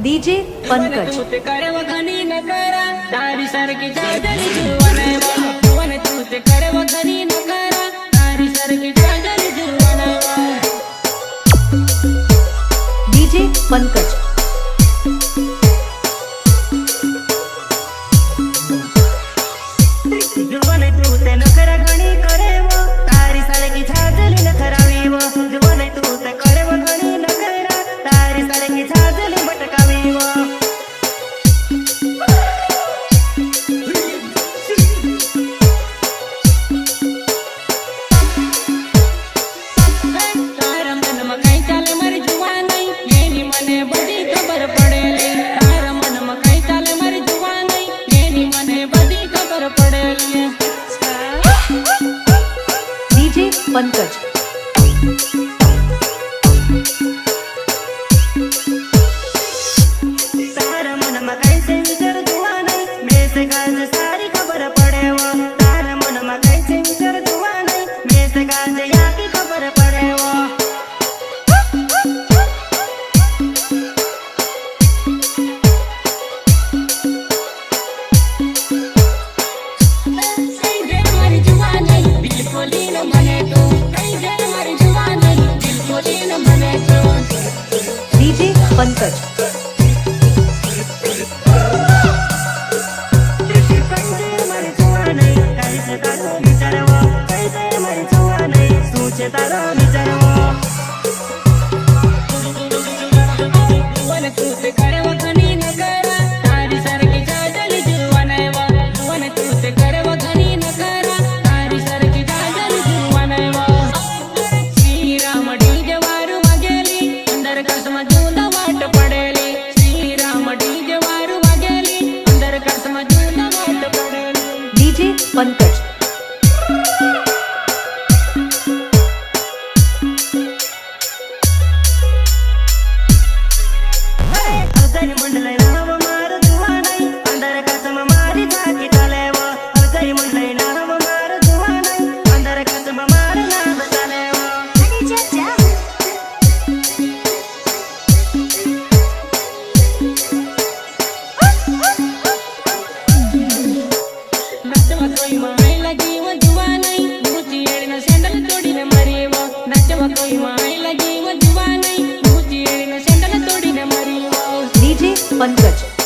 DJ Pankaj DJ Pankaj Pankaj तारा मन में कैसे विचार दुआ नहीं मैं से गाज सारी खबर पड़े वो तारा मन में कैसे विचार दुआ नहीं मैं से गाज या की खबर पड़े वो DJ Pankaj DJ Pankaj DJ Pankaj